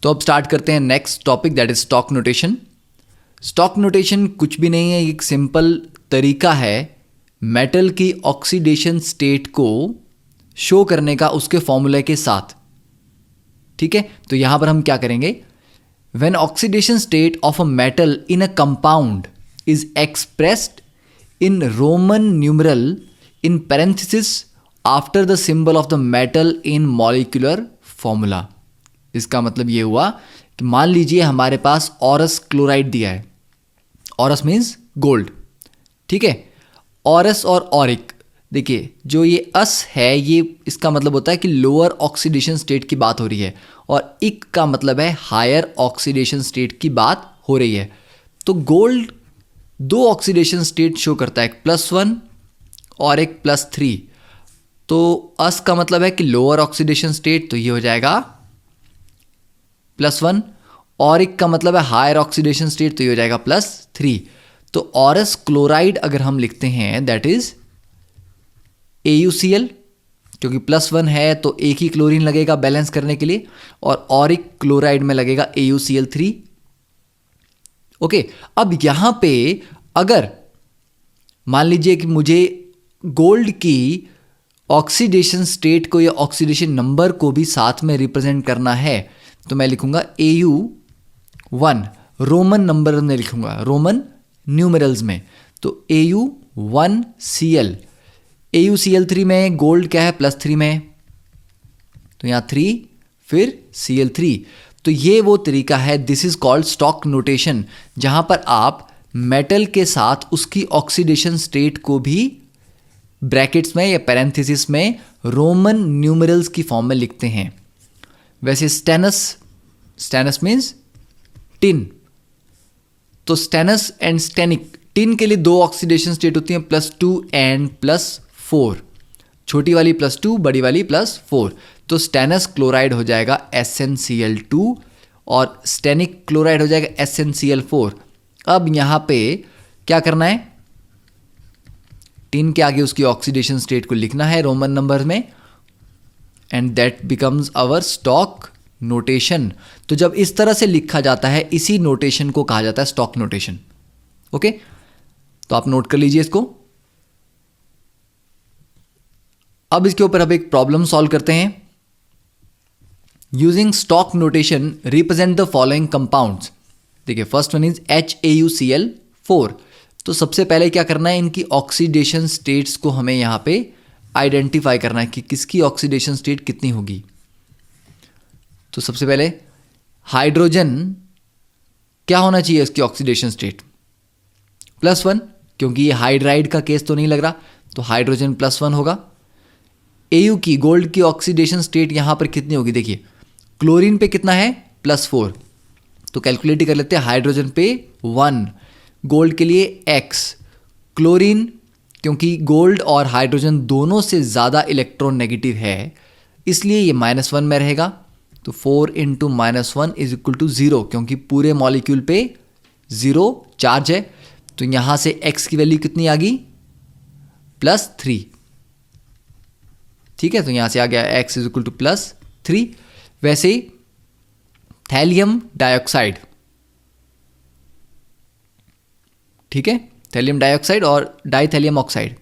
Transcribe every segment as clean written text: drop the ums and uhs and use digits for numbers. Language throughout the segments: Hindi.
तो अब स्टार्ट करते हैं next topic, that is stock notation. Stock notation कुछ भी नहीं है, एक सिंपल तरीका है मेटल की ऑक्सीडेशन स्टेट को शो करने का उसके फॉर्मूले के साथ। ठीक है, तो यहां पर हम क्या करेंगे, when oxidation state of a metal in a compound is expressed in Roman numeral in parenthesis after the symbol of the metal in molecular formula. इसका मतलब ये हुआ कि मान लीजिए हमारे पास ऑरस क्लोराइड दिया है, ऑरस मीन्स गोल्ड। ठीक है, ऑरस और ऑरिक, देखिए जो ये अस है ये इसका मतलब होता है कि लोअर ऑक्सीडेशन स्टेट की बात हो रही है, और इक का मतलब है हायर ऑक्सीडेशन स्टेट की बात हो रही है। तो गोल्ड दो ऑक्सीडेशन स्टेट शो करता है, एक +1 और एक +3। तो अस का मतलब है कि लोअर ऑक्सीडेशन स्टेट, तो ये हो जाएगा +1, और एक का मतलब है हायर ऑक्सीडेशन स्टेट, तो ये हो जाएगा +3। तो ऑरस क्लोराइड अगर हम लिखते हैं दैट इज AuCl, क्योंकि +1 है तो एक ही क्लोरीन लगेगा बैलेंस करने के लिए, और ऑरिक क्लोराइड में लगेगा AuCl3। ओके, अब यहां पे अगर मान लीजिए कि मुझे गोल्ड की ऑक्सीडेशन स्टेट को या ऑक्सीडेशन नंबर को भी साथ में रिप्रेजेंट करना है, तो मैं लिखूंगा AU1, रोमन नंबर में लिखूंगा, रोमन न्यूमरल्स में। तो AU1Cl, AuCl3 में गोल्ड क्या है +3 में, तो यहाँ 3 फिर Cl3। तो ये वो तरीका है, this is called stock notation, जहां पर आप मेटल के साथ उसकी ऑक्सीडेशन स्टेट को भी ब्रैकेट्स में या पैरेंथेसिस में रोमन न्यूमरल्स की फॉर्म में लिखते हैं। वैसे स्टेनस मीन्स टिन, तो स्टेनस एंड स्टेनिक, टिन के लिए दो ऑक्सीडेशन स्टेट होती हैं, +2 एंड +4, छोटी वाली +2, बड़ी वाली +4। तो स्टेनस क्लोराइड हो जाएगा SnCl2 और स्टेनिक क्लोराइड हो जाएगा SnCl4। अब यहां पे क्या करना है, टिन के आगे उसकी ऑक्सीडेशन स्टेट को लिखना है रोमन नंबर में, and that becomes our Stock notation. तो जब इस तरह से लिखा जाता है, इसी नोटेशन को कहा जाता है स्टॉक नोटेशन। ओके, तो आप नोट कर लीजिए इसको। अब इसके ऊपर अब एक प्रॉब्लम सॉल्व करते हैं। Using stock notation represent the following compounds. देखिए, फर्स्ट वन इज HAuCl4। तो सबसे पहले क्या करना है, इनकी ऑक्सीडेशन स्टेट्स को हमें यहां पे आइडेंटिफाई करना है कि किसकी ऑक्सीडेशन स्टेट कितनी होगी। तो सबसे पहले हाइड्रोजन क्या होना चाहिए, इसकी ऑक्सीडेशन स्टेट +1, क्योंकि ये हाइड्राइड का केस तो नहीं लग रहा, तो हाइड्रोजन +1 होगा। Au की, गोल्ड की ऑक्सीडेशन स्टेट यहां पर कितनी होगी, देखिए क्लोरीन पे कितना है +4, तो कैलकुलेट ही कर लेते हैं। हाइड्रोजन पे 1, गोल्ड के लिए X, क्लोरीन क्योंकि गोल्ड और हाइड्रोजन दोनों से ज़्यादा इलेक्ट्रोनेगेटिव है इसलिए ये -1 में रहेगा। तो 4 × -1 = 0, क्योंकि पूरे मॉलिक्यूल पे 0 चार्ज है। तो यहां से X की वैल्यू कितनी आ गई, +3। ठीक है, तो यहां से आ गया X = +3। वैसे ही थैलियम डाइऑक्साइड, ठीक है, थैलियम डाइऑक्साइड और dithallium oxide,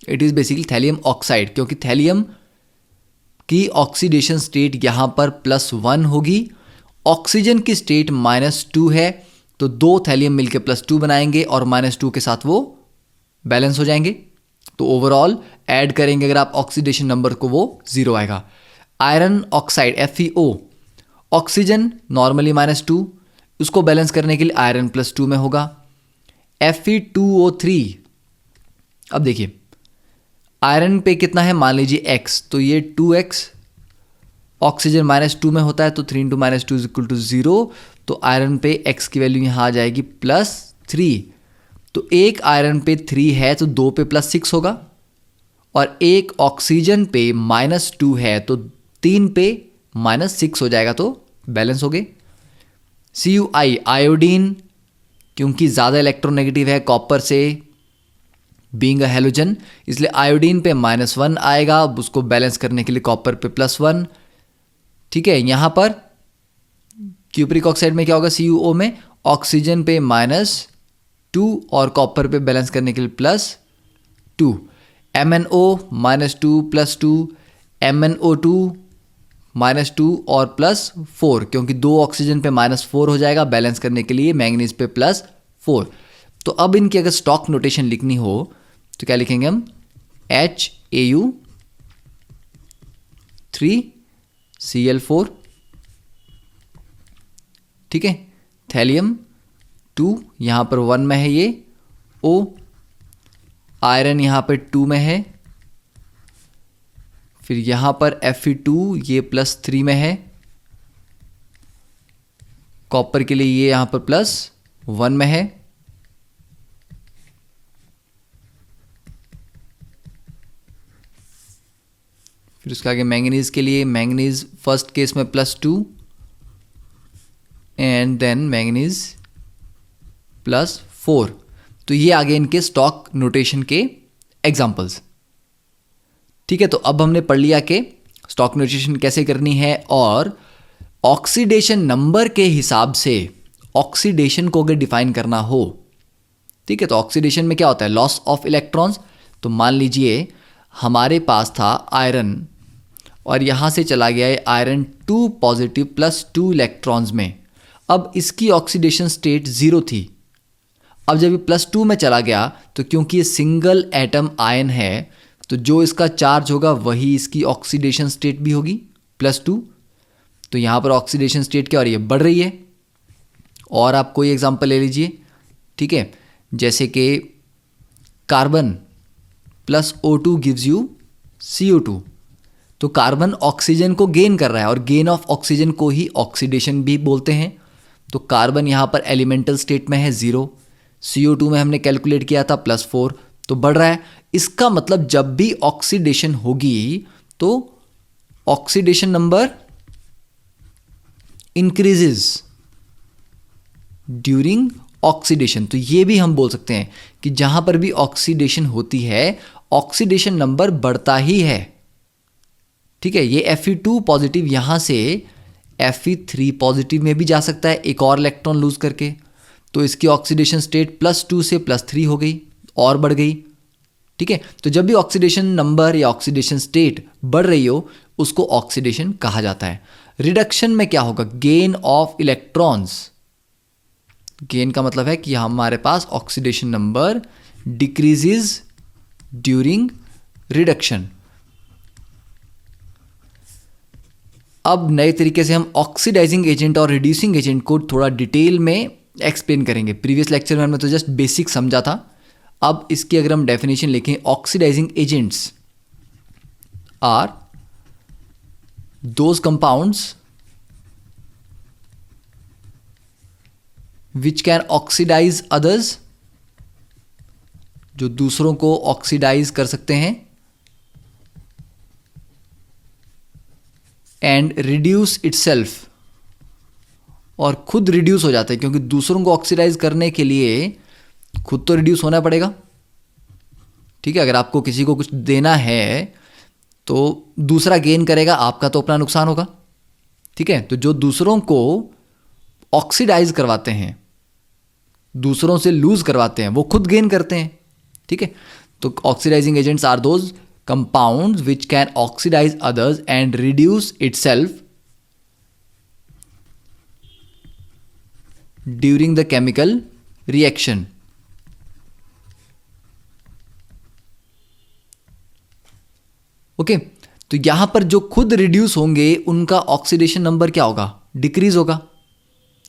it is basically thallium oxide, क्योंकि थैलियम की ऑक्सीडेशन स्टेट यहां पर +1 होगी, ऑक्सीजन की स्टेट -2 है, तो दो थैलियम मिलकर +2 बनाएंगे और -2 के साथ वो बैलेंस हो जाएंगे। तो ओवरऑल ऐड करेंगे अगर आप ऑक्सीडेशन नंबर को, वो 0 आएगा। Iron oxide FeO, oxygen normally -2, उसको बैलेंस करने के लिए आयरन +2 में होगा। Fe2O3, अब देखिए आयरन पे कितना है, मान लीजिए X, तो ये 2X, ऑक्सीजन -2 में होता है, तो 3 × -2 = 0, तो आयरन पे X की वैल्यू यहाँ आ जाएगी +3। तो एक आयरन पे 3 है तो 2 पे +6 होगा, और एक ऑक्सीजन पे -2 है तो 3 पे -6 हो जाएगा, तो बैलेंस हो गए। CuI, आयोडीन, क्योंकि ज़्यादा इलेक्ट्रोनेगेटिव है कॉपर से, बीइंग अ हैलोजन, इसलिए आयोडीन पे -1 आएगा। अब उसको बैलेंस करने के लिए कॉपर पे +1। ठीक है, यहाँ पर क्यूप्रिक ऑक्साइड में क्या होगा, CuO में ऑक्सीजन पे -2 और कॉपर पे बैलेंस करने के लिए +2, MnO -2 +2, MnO2 -2 और +4, क्योंकि 2 ऑक्सीजन पे -4 हो जाएगा, बैलेंस करने के लिए मैंगनीज पे +4। तो अब इनकी अगर स्टॉक नोटेशन लिखनी हो तो क्या लिखेंगे हम, HAU3Cl4, ठीक है, थैलियम 2 यहाँ पर 1 में है ये, O, आयरन यहाँ पर 2 में है, फिर यहाँ पर Fe2 ये +3 में है, कॉपर के लिए ये यहाँ पर +1 में है, फिर उसके आगे मैंगनीज के लिए, मैंगनीज फर्स्ट केस में +2 एंड देन मैंगनीज +4। तो ये आगे इनके स्टॉक नोटेशन के एग्जांपल्स। ठीक है, तो अब हमने पढ़ लिया कि स्टॉक नोटेशन कैसे करनी है, और ऑक्सीडेशन नंबर के हिसाब से ऑक्सीडेशन को अगर डिफाइन करना हो, ठीक है, तो ऑक्सीडेशन में क्या होता है, लॉस ऑफ इलेक्ट्रॉन्स। तो मान लीजिए हमारे पास था आयरन और यहाँ से चला गया है आयरन 2 पॉजिटिव +2 इलेक्ट्रॉन्स में। अब इसकी ऑक्सीडेशन स्टेट 0 थी। अब जब ये +2 में चला गया तो क्योंकि ये सिंगल एटम आयन है तो जो इसका चार्ज होगा वही इसकी ऑक्सीडेशन स्टेट भी होगी +2। तो यहाँ पर ऑक्सीडेशन स्टेट क्या हो रही है, बढ़ रही है। और आप कोई एग्जांपल ले लीजिए, ठीक है, जैसे कि carbon +O2 gives you CO2। तो कार्बन ऑक्सीजन को गेन कर रहा है और गेन ऑफ ऑक्सीजन को ही ऑक्सीडेशन भी बोलते हैं। तो कार्बन यहाँ पर एलिमेंटल स्टेट में है 0, CO2 में हमने कैलकुलेट किया था +4, तो बढ़ रहा है। इसका मतलब जब भी ऑक्सीडेशन होगी तो oxidation number increases during oxidation. तो ये भी हम बोल सकते हैं कि जहां पर भी ऑक्सीडेशन होती है ऑक्सीडेशन नंबर बढ़ता ही है। ठीक है, ये Fe2 पॉजिटिव यहां से Fe3 पॉजिटिव में भी जा सकता है एक और इलेक्ट्रॉन लूज करके। तो इसकी ऑक्सीडेशन स्टेट +2 से +3 हो गई और बढ़ गई। ठीक है, तो जब भी ऑक्सीडेशन नंबर या ऑक्सीडेशन स्टेट बढ़ रही हो उसको ऑक्सीडेशन कहा जाता है। रिडक्शन में क्या होगा, गेन ऑफ इलेक्ट्रॉन्स। गेन का मतलब है कि हमारे पास oxidation number decreases during reduction. अब नए तरीके से हम ऑक्सीडाइजिंग एजेंट और रिड्यूसिंग एजेंट को थोड़ा डिटेल में एक्सप्लेन करेंगे। प्रीवियस लेक्चर में हमने तो जस्ट बेसिक समझा था। अब इसकी अगर हम डेफिनेशन लिखें, oxidising agents are those compounds which can oxidise others, जो दूसरों को ऑक्सीडाइज कर सकते हैं, एंड रिड्यूस इटसेल्फ, और खुद रिड्यूस हो जाता है, क्योंकि दूसरों को ऑक्सीडाइज करने के लिए खुद तो रिड्यूस होना पड़ेगा। ठीक है, अगर आपको किसी को कुछ देना है तो दूसरा गेन करेगा, आपका तो अपना नुकसान होगा। ठीक है, तो जो दूसरों को ऑक्सीडाइज करवाते हैं, दूसरों से लूज करवाते हैं, वो खुद गेन करते हैं। ठीक है, तो oxidising agents are those compounds which can oxidise others and reduce itself during the chemical reaction. Okay, तो यहां पर जो खुद रिड्यूस होंगे उनका ऑक्सीडेशन नंबर क्या होगा, डिक्रीज होगा।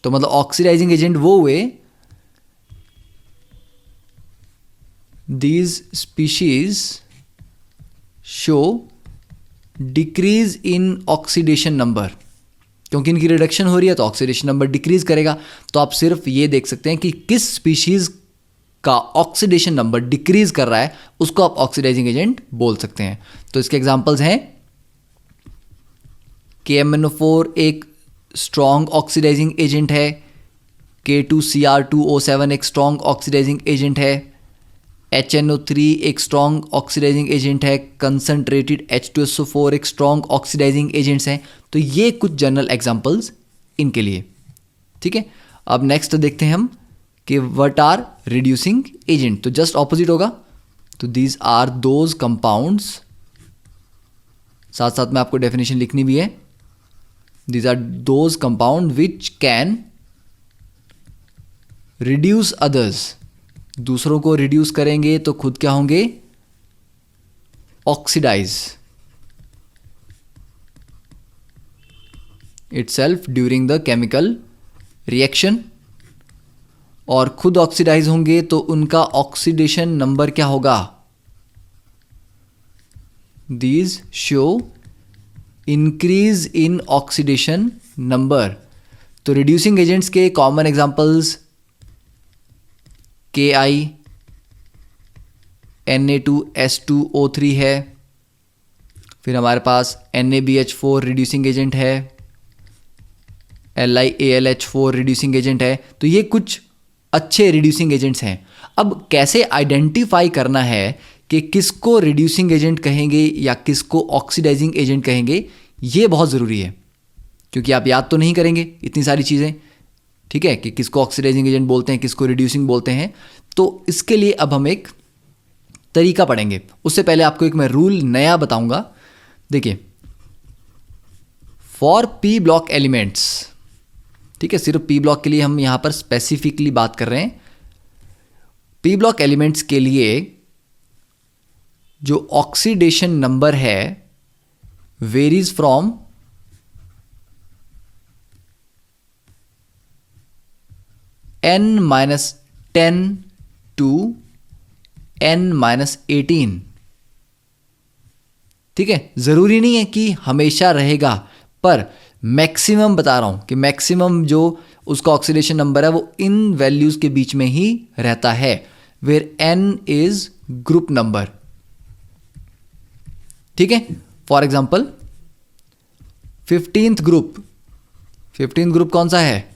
तो मतलब ऑक्सीडाइजिंग एजेंट वो हुए these species show decrease in oxidation number, क्योंकि इनकी रिडक्शन हो रही है तो ऑक्सीडेशन नंबर डिक्रीज करेगा। तो आप सिर्फ ये देख सकते हैं कि किस स्पीशीज का ऑक्सीडेशन नंबर डिक्रीज कर रहा है, उसको आप ऑक्सीडाइजिंग एजेंट बोल सकते हैं। तो इसके एग्जांपल्स हैं, KMnO4 एक स्ट्रॉन्ग ऑक्सीडाइजिंग एजेंट है, K2Cr2O7 एक स्ट्रॉन्ग ऑक्सीडाइजिंग एजेंट है, HNO3 एक स्ट्रॉन्ग ऑक्सीडाइजिंग एजेंट है, कंसनट्रेटेड H2SO4 एक स्ट्रॉन्ग ऑक्सीडाइजिंग एजेंट्स हैं। तो ये कुछ जनरल एग्जांपल्स इनके लिए। ठीक है, अब नेक्स्ट देखते हैं हम कि व्हाट आर रिड्यूसिंग एजेंट। तो जस्ट ऑपोजिट होगा, तो दीज आर दोज कंपाउंड्स, साथ साथ में आपको डेफिनेशन लिखनी भी है, these are those compound which can reduce others, दूसरों को रिड्यूस करेंगे तो खुद क्या होंगे, oxidise itself during the chemical reaction, और खुद ऑक्सीडाइज होंगे तो उनका ऑक्सीडेशन नंबर क्या होगा, these show increase in oxidation number. तो रिड्यूसिंग एजेंट्स के कॉमन एग्जांपल्स KI, Na2S2O3 है, फिर हमारे पास NaBH4 रिड्यूसिंग एजेंट है, LiAlH4 रिड्यूसिंग एजेंट है। तो ये कुछ अच्छे रिड्यूसिंग एजेंट्स हैं। अब कैसे आइडेंटिफाई करना है कि किसको रिड्यूसिंग एजेंट कहेंगे या किसको ऑक्सीडाइजिंग एजेंट कहेंगे, ये बहुत ज़रूरी है, क्योंकि आप याद तो नहीं करेंगे इतनी सारी चीज़ें, ठीक है, कि किसको ऑक्सीडाइजिंग एजेंट बोलते हैं, किसको रिड्यूसिंग बोलते हैं। तो इसके लिए अब हम एक तरीका पढ़ेंगे। उससे पहले आपको एक मैं रूल नया बताऊंगा। देखिए, फॉर पी ब्लॉक एलिमेंट्स, ठीक है, सिर्फ पी ब्लॉक के लिए हम यहां पर स्पेसिफिकली बात कर रहे हैं। पी ब्लॉक एलिमेंट्स के लिए जो ऑक्सीडेशन नंबर है varies from n-10 to n-18, ठीक है। जरूरी नहीं है कि हमेशा रहेगा, पर मैक्सिमम बता रहा हूं कि मैक्सिमम जो उसका ऑक्सीडेशन नंबर है वो इन वैल्यूज के बीच में ही रहता है, where n is group number, ठीक है। फॉर एग्जांपल 15th ग्रुप कौन सा है,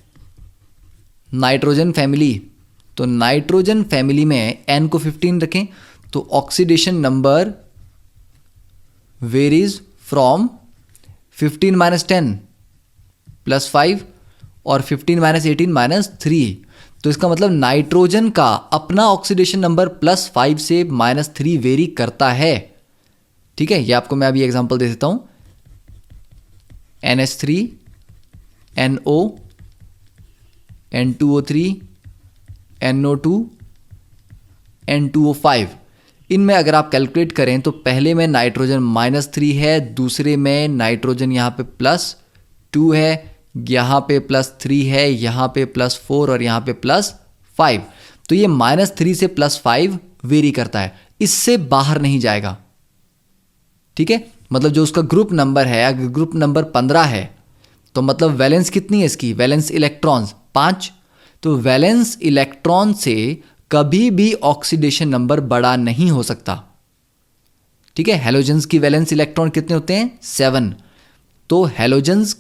नाइट्रोजन फैमिली। तो नाइट्रोजन फैमिली में n को 15 रखें तो ऑक्सीडेशन नंबर वेरीज फ्रॉम 15 - 10 +5 और 15 - 18 -3। तो इसका मतलब नाइट्रोजन का अपना ऑक्सीडेशन नंबर +5 से -3 वेरी करता है, ठीक है। ये आपको मैं अभी एग्जांपल दे देता हूं, NH3, NO, N2O3, NO2, N2O5, इनमें अगर आप कैलकुलेट करें तो पहले में नाइट्रोजन -3 है, दूसरे में नाइट्रोजन यहाँ पे +2 है, यहाँ पे +3 है, यहाँ पे +4 और यहाँ पे +5। तो ये -3 से +5 वेरी करता है, इससे बाहर नहीं जाएगा, ठीक है। मतलब जो उसका ग्रुप नंबर है, अगर ग्रुप नंबर 15 है तो मतलब वैलेंस कितनी है इसकी, वैलेंस इलेक्ट्रॉन्स 5। तो वैलेंस इलेक्ट्रॉन से कभी भी ऑक्सीडेशन नंबर बड़ा नहीं हो सकता, ठीक है। हैलोजेंस की वैलेंस इलेक्ट्रॉन कितने होते हैं, 7। तो हैलोजेंस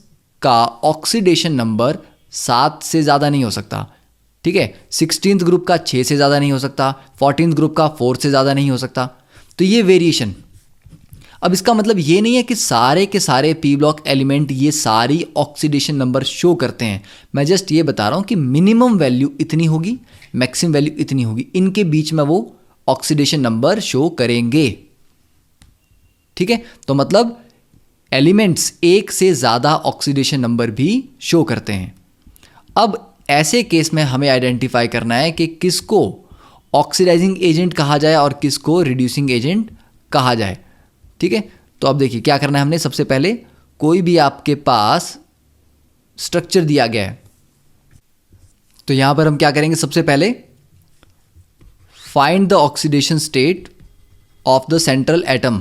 का ऑक्सीडेशन नंबर 7 से ज़्यादा नहीं हो सकता, ठीक है। 16th ग्रुप का 6 से ज़्यादा नहीं हो सकता, 14th ग्रुप का 4 से ज़्यादा नहीं हो सकता। तो ये वेरिएशन। अब इसका मतलब ये नहीं है कि सारे के सारे पी ब्लॉक एलिमेंट ये सारी ऑक्सीडेशन नंबर शो करते हैं। मैं जस्ट ये बता रहा हूँ कि मिनिमम वैल्यू इतनी होगी, मैक्सिमम वैल्यू इतनी होगी, इनके बीच में वो ऑक्सीडेशन नंबर शो करेंगे, ठीक है। तो मतलब एलिमेंट्स एक से ज़्यादा ऑक्सीडेशन नंबर भी शो करते हैं। अब ऐसे केस में हमें आइडेंटिफाई करना है कि किसको ऑक्सीडाइजिंग एजेंट कहा जाए और किसको रिड्यूसिंग एजेंट कहा जाए, ठीक है। तो अब देखिए क्या करना है हमने। सबसे पहले कोई भी आपके पास स्ट्रक्चर दिया गया है तो यहां पर हम क्या करेंगे, सबसे पहले find the oxidation state of the central atom,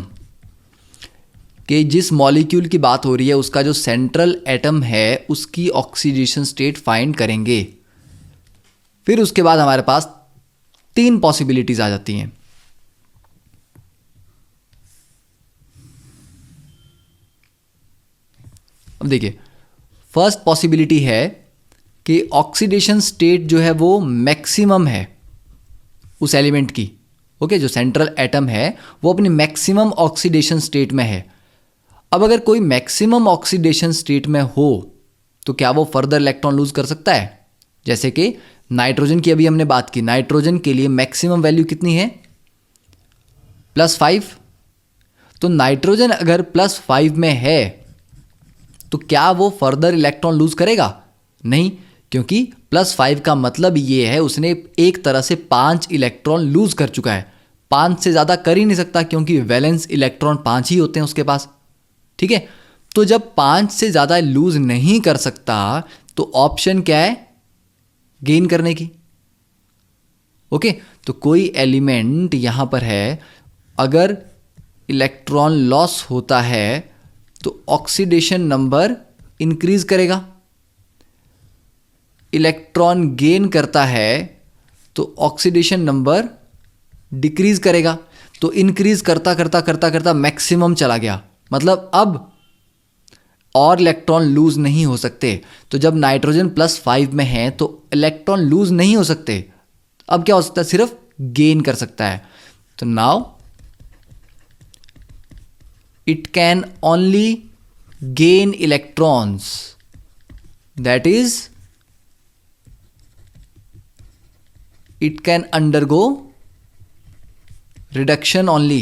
कि जिस मॉलिक्यूल की बात हो रही है उसका जो सेंट्रल एटम है उसकी ऑक्सीडेशन स्टेट फाइंड करेंगे। फिर उसके बाद हमारे पास 3 पॉसिबिलिटीज आ जाती हैं। अब देखिए, फर्स्ट पॉसिबिलिटी है कि ऑक्सीडेशन स्टेट जो है वो मैक्सिमम है उस एलिमेंट की, ओके। जो सेंट्रल एटम है वो अपनी मैक्सिमम ऑक्सीडेशन स्टेट में है। अब अगर कोई मैक्सिमम ऑक्सीडेशन स्टेट में हो तो क्या वो फर्दर इलेक्ट्रॉन लूज कर सकता है? जैसे कि नाइट्रोजन की अभी हमने बात की, नाइट्रोजन के लिए मैक्सिमम वैल्यू कितनी है, +5। तो नाइट्रोजन अगर +5 में है तो क्या वो फर्दर इलेक्ट्रॉन लूज करेगा? नहीं, क्योंकि +5 का मतलब ये है उसने एक तरह से 5 इलेक्ट्रॉन लूज कर चुका है। 5 से ज़्यादा कर ही नहीं सकता क्योंकि वैलेंस इलेक्ट्रॉन 5 ही होते हैं उसके पास। ठीक है, तो जब 5 से ज़्यादा लूज नहीं कर सकता तो ऑप्शन क्या है, गेन करने की। ओके, तो कोई एलिमेंट यहां पर है, अगर इलेक्ट्रॉन लॉस होता है तो ऑक्सीडेशन नंबर इंक्रीज करेगा, इलेक्ट्रॉन गेन करता है तो ऑक्सीडेशन नंबर डिक्रीज करेगा। तो इंक्रीज करता करता करता करता मैक्सिमम चला गया, मतलब अब और इलेक्ट्रॉन लूज नहीं हो सकते। तो जब नाइट्रोजन +5 में है तो इलेक्ट्रॉन लूज नहीं हो सकते, अब क्या हो सकता है, सिर्फ गेन कर सकता है। तो now it can only gain electrons, that is it can undergo reduction only,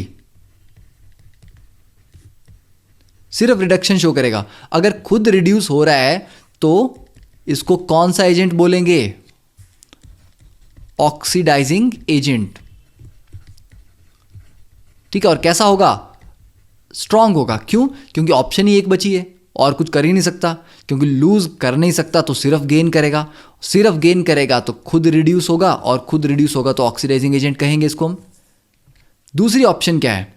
सिर्फ रिडक्शन शो करेगा। अगर खुद रिड्यूस हो रहा है तो इसको कौन सा एजेंट बोलेंगे, ऑक्सीडाइजिंग एजेंट। ठीक है, और कैसा होगा, स्ट्रांग होगा। क्यों? क्योंकि ऑप्शन ही एक बची है और कुछ कर ही नहीं सकता, क्योंकि लूज कर नहीं सकता तो सिर्फ गेन करेगा, सिर्फ गेन करेगा तो खुद रिड्यूस होगा, और खुद रिड्यूस होगा तो ऑक्सीडाइजिंग एजेंट कहेंगे इसको हम। दूसरी ऑप्शन क्या है,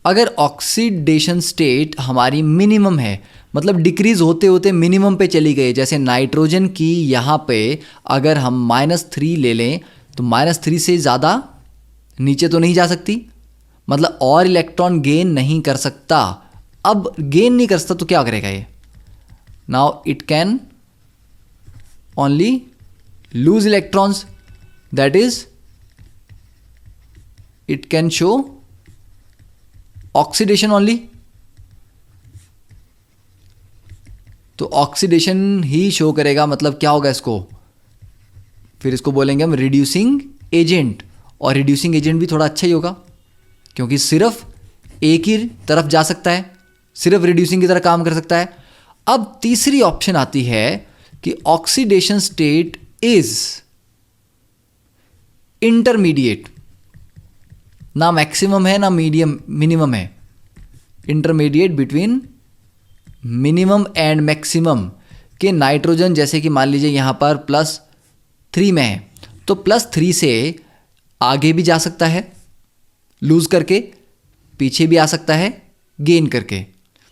अगर ऑक्सीडेशन स्टेट हमारी मिनिमम है, मतलब डिक्रीज होते होते मिनिमम पे चली गई, जैसे नाइट्रोजन की यहाँ पे अगर हम -3 ले लें तो -3 से ज़्यादा नीचे तो नहीं जा सकती, मतलब और इलेक्ट्रॉन गेन नहीं कर सकता। अब गेन नहीं कर सकता तो क्या करेगा ये, now it can only loose electrons, that is it can show oxidation only. तो ऑक्सीडेशन ही शो करेगा, मतलब क्या होगा इसको, फिर इसको बोलेंगे हम रिड्यूसिंग एजेंट। और रिड्यूसिंग एजेंट भी थोड़ा अच्छा ही होगा क्योंकि सिर्फ एक ही तरफ जा सकता है, सिर्फ रिड्यूसिंग की तरह काम कर सकता है। अब तीसरी ऑप्शन आती है कि ऑक्सीडेशन स्टेट इज इंटरमीडिएट, ना मैक्सिमम है ना मिनिमम है, intermediate between minimum and maximum. के नाइट्रोजन जैसे कि मान लीजिए यहां पर +3 में है तो +3 से आगे भी जा सकता है लूज करके, पीछे भी आ सकता है गेन करके।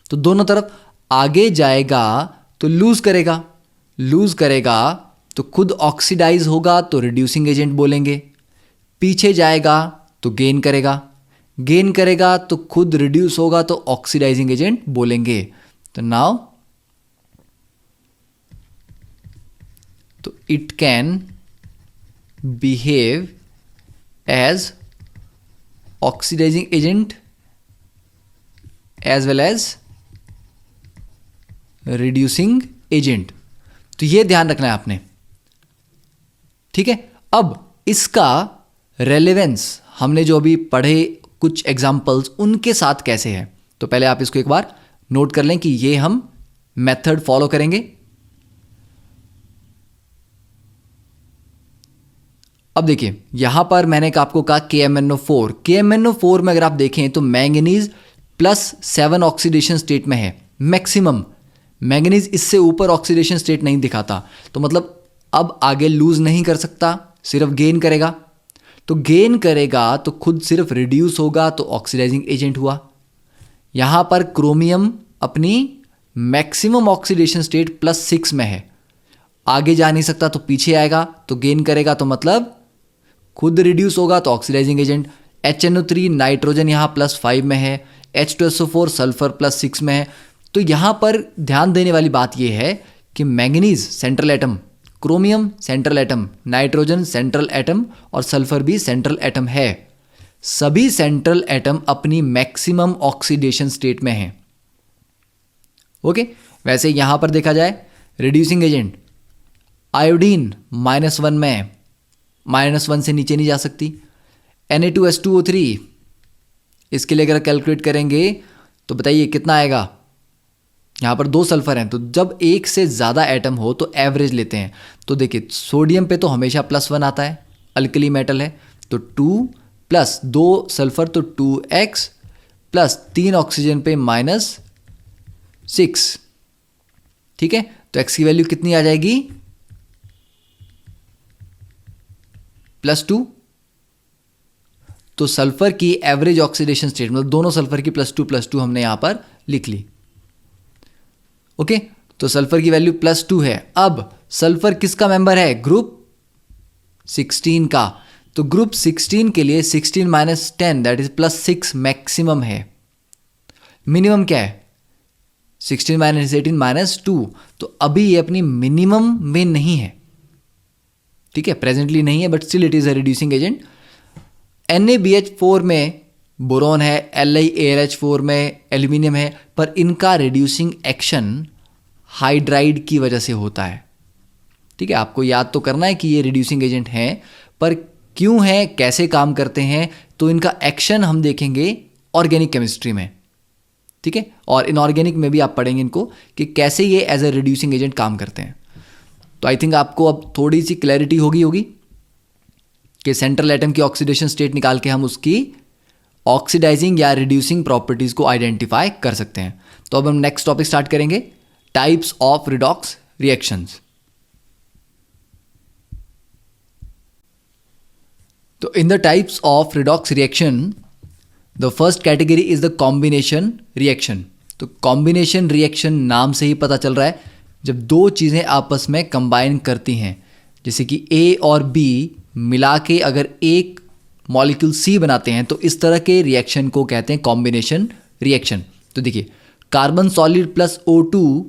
तो दोनों तरफ आगे जाएगा तो लूज करेगा, लूज करेगा तो खुद ऑक्सीडाइज होगा तो रिड्यूसिंग एजेंट बोलेंगे, पीछे जाएगा तो गेन करेगा, गेन करेगा तो खुद रिड्यूस होगा तो ऑक्सीडाइजिंग एजेंट बोलेंगे। तो नाउ तो it can behave as oxidising agent as well as reducing agent. तो ये ध्यान रखना है आपने, ठीक है। अब इसका रेलेवेंस हमने जो अभी पढ़े कुछ एग्जाम्पल्स उनके साथ कैसे है, तो पहले आप इसको एक बार नोट कर लें कि ये हम मेथड फॉलो करेंगे। अब देखिए यहां पर मैंने आपको कहा KMnO4, KMnO4 में अगर आप देखें तो मैंगनीज +7 ऑक्सीडेशन स्टेट में है मैक्सिमम, मैंगनीज इससे ऊपर ऑक्सीडेशन स्टेट नहीं दिखाता, तो मतलब अब आगे लूज नहीं कर सकता, सिर्फ गेन करेगा। तो गेन करेगा तो खुद सिर्फ रिड्यूस होगा तो ऑक्सीडाइजिंग एजेंट हुआ। यहां पर क्रोमियम अपनी मैक्सिमम ऑक्सीडेशन स्टेट +6 में है, आगे जा नहीं सकता तो पीछे आएगा तो गेन करेगा, तो मतलब खुद रिड्यूस होगा तो ऑक्सीडाइजिंग एजेंट। HNO3 नाइट्रोजन यहाँ +5 में है, H2SO4 सल्फर +6 में है। तो यहाँ पर ध्यान देने वाली बात यह है कि manganese central atom, chromium central atom, nitrogen central atom और सल्फर भी सेंट्रल एटम है। सभी सेंट्रल एटम अपनी मैक्सिमम ऑक्सीडेशन स्टेट में हैं। ओके, वैसे यहां पर देखा जाए रिड्यूसिंग एजेंट आयोडीन -1 में -1 से नीचे नहीं जा सकती। Na2H2O3 इसके लिए अगर कैलकुलेट करेंगे तो बताइए कितना आएगा। यहाँ पर 2 सल्फर हैं, तो जब एक से ज़्यादा एटम हो तो एवरेज लेते हैं। तो देखिए सोडियम पे तो हमेशा +1 आता है, अल्कली मेटल है, तो 2 प्लस 2 सल्फर तो 2x प्लस 3 ऑक्सीजन पे -6। ठीक है, तो x की वैल्यू कितनी आ जाएगी, +2। तो सल्फर की एवरेज ऑक्सीडेशन स्टेट मतलब दोनों सल्फर की +2 हमने यहां पर लिख ली। ओके, तो सल्फर की वैल्यू +2 है। अब सल्फर किसका मेंबर है, ग्रुप 16 का। तो ग्रुप 16 के लिए 16 - 10 दैट इज +6 मैक्सिमम है। मिनिमम क्या है, 16 - 18 -2। तो अभी ये अपनी मिनिमम में नहीं है, ठीक है, प्रेजेंटली नहीं है, but still it is a reducing agent. NaBH4 में बोरोन है, LiAlH4 में एल्यूमिनियम है, पर इनका रिड्यूसिंग एक्शन हाइड्राइड की वजह से होता है। ठीक है, आपको याद तो करना है कि ये रिड्यूसिंग एजेंट हैं, पर क्यों है, कैसे काम करते हैं, तो इनका एक्शन हम देखेंगे ऑर्गेनिक केमिस्ट्री में। ठीक है, और इनऑर्गेनिक में भी आप पढ़ेंगे इनको कि कैसे ये एज ए रिड्यूसिंग एजेंट काम करते हैं। तो आई थिंक आपको अब थोड़ी सी क्लैरिटी होगी कि सेंट्रल एटम की ऑक्सीडेशन स्टेट निकाल के हम उसकी ऑक्सीडाइजिंग या रिड्यूसिंग प्रॉपर्टीज को आइडेंटिफाई कर सकते हैं। तो अब हम नेक्स्ट टॉपिक स्टार्ट करेंगे, टाइप्स ऑफ रिडॉक्स रिएक्शंस। तो in the types of redox reaction the first category is the combination reaction. तो कॉम्बिनेशन रिएक्शन नाम से ही पता चल रहा है, जब दो चीज़ें आपस में कंबाइन करती हैं, जैसे कि A और B मिला के अगर एक मॉलिक्यूल C बनाते हैं, तो इस तरह के रिएक्शन को कहते हैं कॉम्बिनेशन रिएक्शन। तो देखिए carbon solid plus O2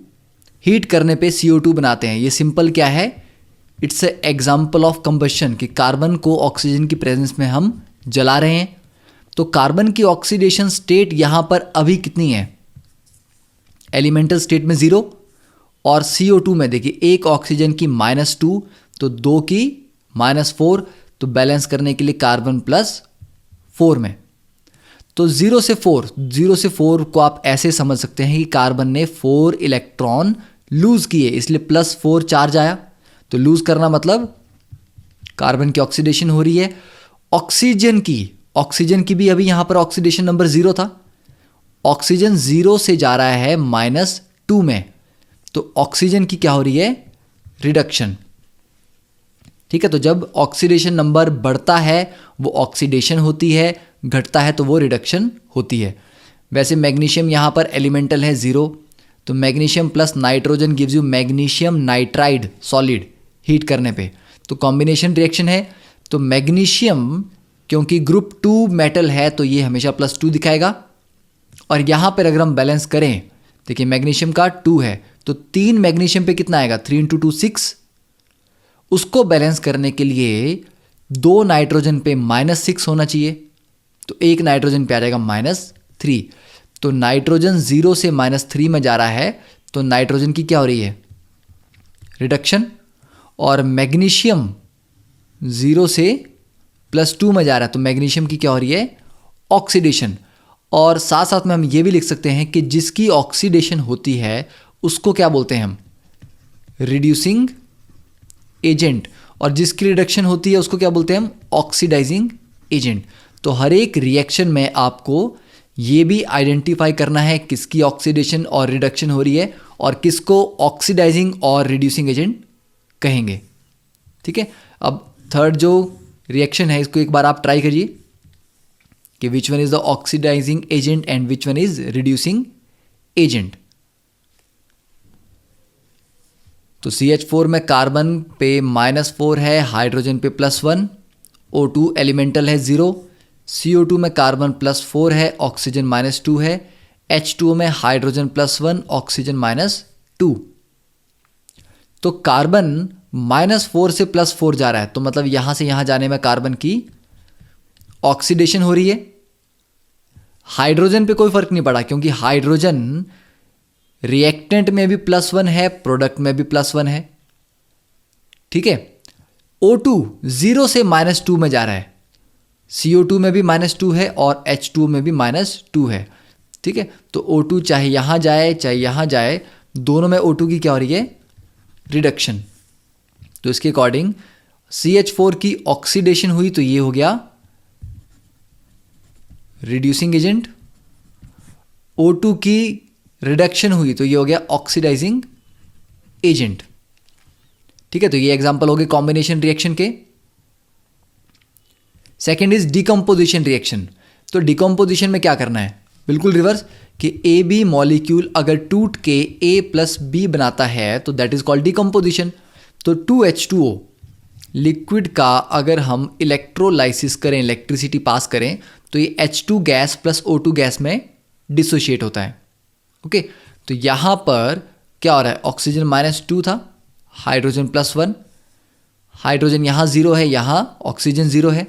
heat करने पे CO2 बनाते हैं। ये सिंपल क्या है, it's a example of combustion, कि कार्बन को ऑक्सीजन की प्रेजेंस में हम जला रहे हैं। तो कार्बन की ऑक्सीडेशन स्टेट यहाँ पर अभी कितनी है, एलिमेंटल स्टेट में 0, और CO2 में देखिए एक ऑक्सीजन की -2 तो 2 की -4, तो बैलेंस करने के लिए कार्बन +4 में। तो 0 से 4 को आप ऐसे समझ सकते हैं कि कार्बन ने 4 इलेक्ट्रॉन लूज किए, इसलिए +4 चार्ज आया। तो लूज करना मतलब कार्बन की ऑक्सीडेशन हो रही है। ऑक्सीजन की भी अभी यहां पर ऑक्सीडेशन नंबर 0 था, ऑक्सीजन 0 से जा रहा है -2 में, तो ऑक्सीजन की क्या हो रही है, रिडक्शन। ठीक है, तो जब ऑक्सीडेशन नंबर बढ़ता है वो ऑक्सीडेशन होती है, घटता है तो वो रिडक्शन होती है। वैसे मैग्नीशियम यहाँ पर एलिमेंटल है 0, तो magnesium plus nitrogen gives you magnesium nitride solid heat करने पे, तो कॉम्बिनेशन रिएक्शन है। तो मैग्नीशियम क्योंकि ग्रुप 2 मेटल है तो ये हमेशा +2 दिखाएगा, और यहाँ पर अगर हम बैलेंस करें, देखिए मैग्नीशियम का 2 है तो 3 मैग्नीशियम पे कितना आएगा, 3 × 2 6। उसको बैलेंस करने के लिए 2 नाइट्रोजन पे -6 होना चाहिए, तो एक नाइट्रोजन पे आ जाएगा -3। तो नाइट्रोजन 0 से -3 में जा रहा है, तो नाइट्रोजन की क्या हो रही है, रिडक्शन, और मैग्नीशियम 0 से +2 में जा रहा है, तो मैग्नीशियम की क्या हो रही है, ऑक्सीडेशन। और साथ साथ में हम ये भी लिख सकते हैं कि जिसकी ऑक्सीडेशन होती है उसको क्या बोलते हैं हम, रिड्यूसिंग एजेंट, और जिसकी रिडक्शन होती है उसको क्या बोलते हैं हम, ऑक्सीडाइजिंग एजेंट। तो हर एक रिएक्शन में आपको ये भी आइडेंटिफाई करना है किसकी ऑक्सीडेशन और रिडक्शन हो रही है और किसको ऑक्सीडाइजिंग और रिड्यूसिंग एजेंट कहेंगे। ठीक है, अब थर्ड जो रिएक्शन है इसको एक बार आप ट्राई करिए कि which one is the oxidising agent and which one is reducing agent. तो CH4 में कार्बन पे -4 है, हाइड्रोजन पे +1, O2 एलिमेंटल है 0, CO2 में कार्बन +4 है, ऑक्सीजन -2 है, H2O में हाइड्रोजन +1, ऑक्सीजन -2। तो कार्बन -4 से +4 जा रहा है, तो मतलब यहां से यहां जाने में कार्बन की ऑक्सीडेशन हो रही है। हाइड्रोजन पे कोई फर्क नहीं पड़ा क्योंकि हाइड्रोजन रिएक्टेंट में भी +1 है, प्रोडक्ट में भी +1 है। ठीक है। O2 0 से -2 में जा रहा है, CO2 में भी -2 है और H2O में भी -2 है, ठीक है। तो O2 चाहे यहाँ जाए चाहे यहाँ जाए, दोनों में O2 की क्या हो रही है, रिडक्शन। तो इसके अकॉर्डिंग CH4 की ऑक्सीडेशन हुई तो ये हो गया रिड्यूसिंग एजेंट, O2 की रिडक्शन हुई तो ये हो गया ऑक्सीडाइजिंग एजेंट, ठीक है। तो ये एग्जांपल हो गए कॉम्बिनेशन रिएक्शन के। Second is decomposition reaction. तो डिकम्पोजिशन में क्या करना है, बिल्कुल रिवर्स, कि AB मॉलिक्यूल अगर टूट के A+B बनाता है तो दैट इज कॉल्ड डिकम्पोजिशन। तो 2H2O लिक्विड का अगर हम इलेक्ट्रोलाइसिस करें, इलेक्ट्रिसिटी पास करें, तो ये H2 gas plus O2 gas में डिसोशिएट होता है, ओके। तो यहाँ पर क्या हो रहा है, ऑक्सीजन -2 था, हाइड्रोजन +1, हाइड्रोजन यहाँ 0 है, यहाँ ऑक्सीजन 0 है,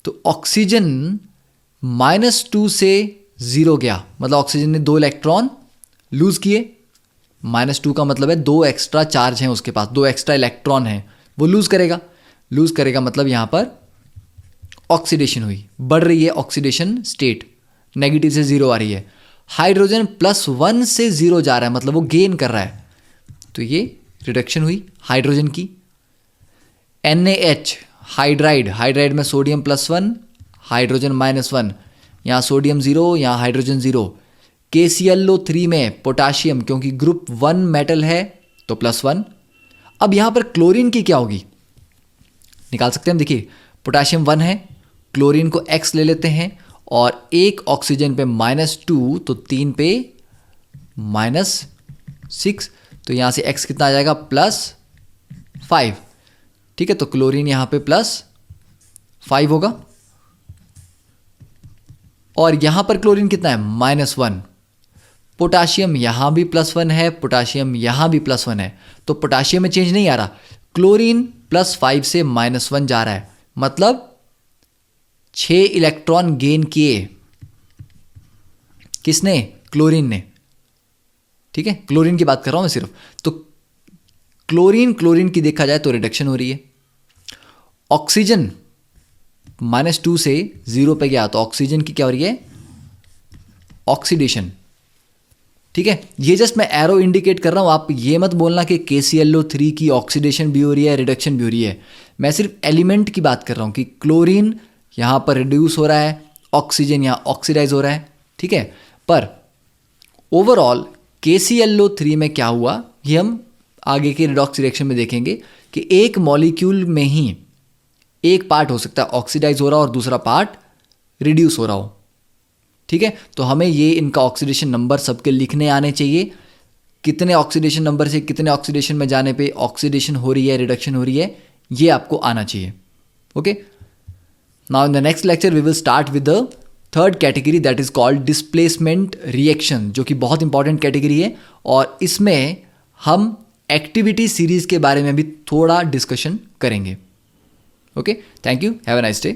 तो ऑक्सीजन -2 से 0 गया, मतलब ऑक्सीजन ने 2 इलेक्ट्रॉन लूज किए। -2 का मतलब है 2 एक्स्ट्रा चार्ज हैं उसके पास, 2 एक्स्ट्रा इलेक्ट्रॉन हैं, वो लूज करेगा मतलब यहाँ पर ऑक्सीडेशन हुई, बढ़ रही है ऑक्सीडेशन स्टेट, नेगेटिव से 0 आ रही है। हाइड्रोजन +1 से 0 जा रहा है, मतलब वो गेन कर रहा है, तो ये रिडक्शन हुई हाइड्रोजन की। NaH हाइड्राइड में सोडियम +1 हाइड्रोजन -1, यहाँ सोडियम 0 यहाँ हाइड्रोजन 0। KClO3 में पोटाशियम, क्योंकि ग्रुप 1 मेटल है तो +1। अब यहाँ पर क्लोरीन की क्या होगी, निकाल सकते हैं हम, देखिए पोटाशियम 1 है, क्लोरीन को X ले लेते हैं और एक ऑक्सीजन पे -2 तो 3 पे -6, तो यहाँ से X कितना आ जाएगा, +5, ठीक है। तो क्लोरीन यहाँ पे +5 होगा और यहाँ पर क्लोरीन कितना है, -1। पोटाशियम यहाँ भी +1 है, पोटाशियम यहाँ भी +1 है, तो पोटाशियम में चेंज नहीं आ रहा, क्लोरीन +5 से -1 जा रहा है, मतलब 6 इलेक्ट्रॉन गेन किए, किसने, क्लोरीन ने, ठीक है। क्लोरीन की बात कर रहा हूं मैं सिर्फ। तो क्लोरीन की देखा जाए तो रिडक्शन हो रही है। ऑक्सीजन -2 से 0 पे गया तो ऑक्सीजन की क्या हो रही है, ऑक्सीडेशन, ठीक है। ये जस्ट मैं एरो इंडिकेट कर रहा हूं, आप ये मत बोलना कि KClO3 की ऑक्सीडेशन भी हो रही है, रिडक्शन भी हो रही है। मैं सिर्फ एलिमेंट की बात कर रहा हूं कि क्लोरीन यहां पर रिड्यूस हो रहा है, ऑक्सीजन यहां ऑक्सीडाइज हो रहा है, ठीक है। पर ओवरऑल KClO3 में क्या हुआ, ये हम आगे के रिडॉक्स रिएक्शन में देखेंगे कि एक मॉलिक्यूल में ही एक पार्ट हो सकता है ऑक्सीडाइज हो रहा हो और दूसरा पार्ट रिड्यूस हो रहा हो, ठीक है। तो हमें ये इनका ऑक्सीडेशन नंबर सबके लिखने आने चाहिए, कितने ऑक्सीडेशन नंबर से कितने ऑक्सीडेशन में जाने पे ऑक्सीडेशन हो रही है, रिडक्शन हो रही है, ये आपको आना चाहिए, okay. Now in the next lecture we will start with the third category that is called displacement reaction, जो कि बहुत इंपॉर्टेंट कैटेगरी है और इसमें हम एक्टिविटी सीरीज के बारे में भी थोड़ा डिस्कशन करेंगे, okay. Thank you, have a nice day.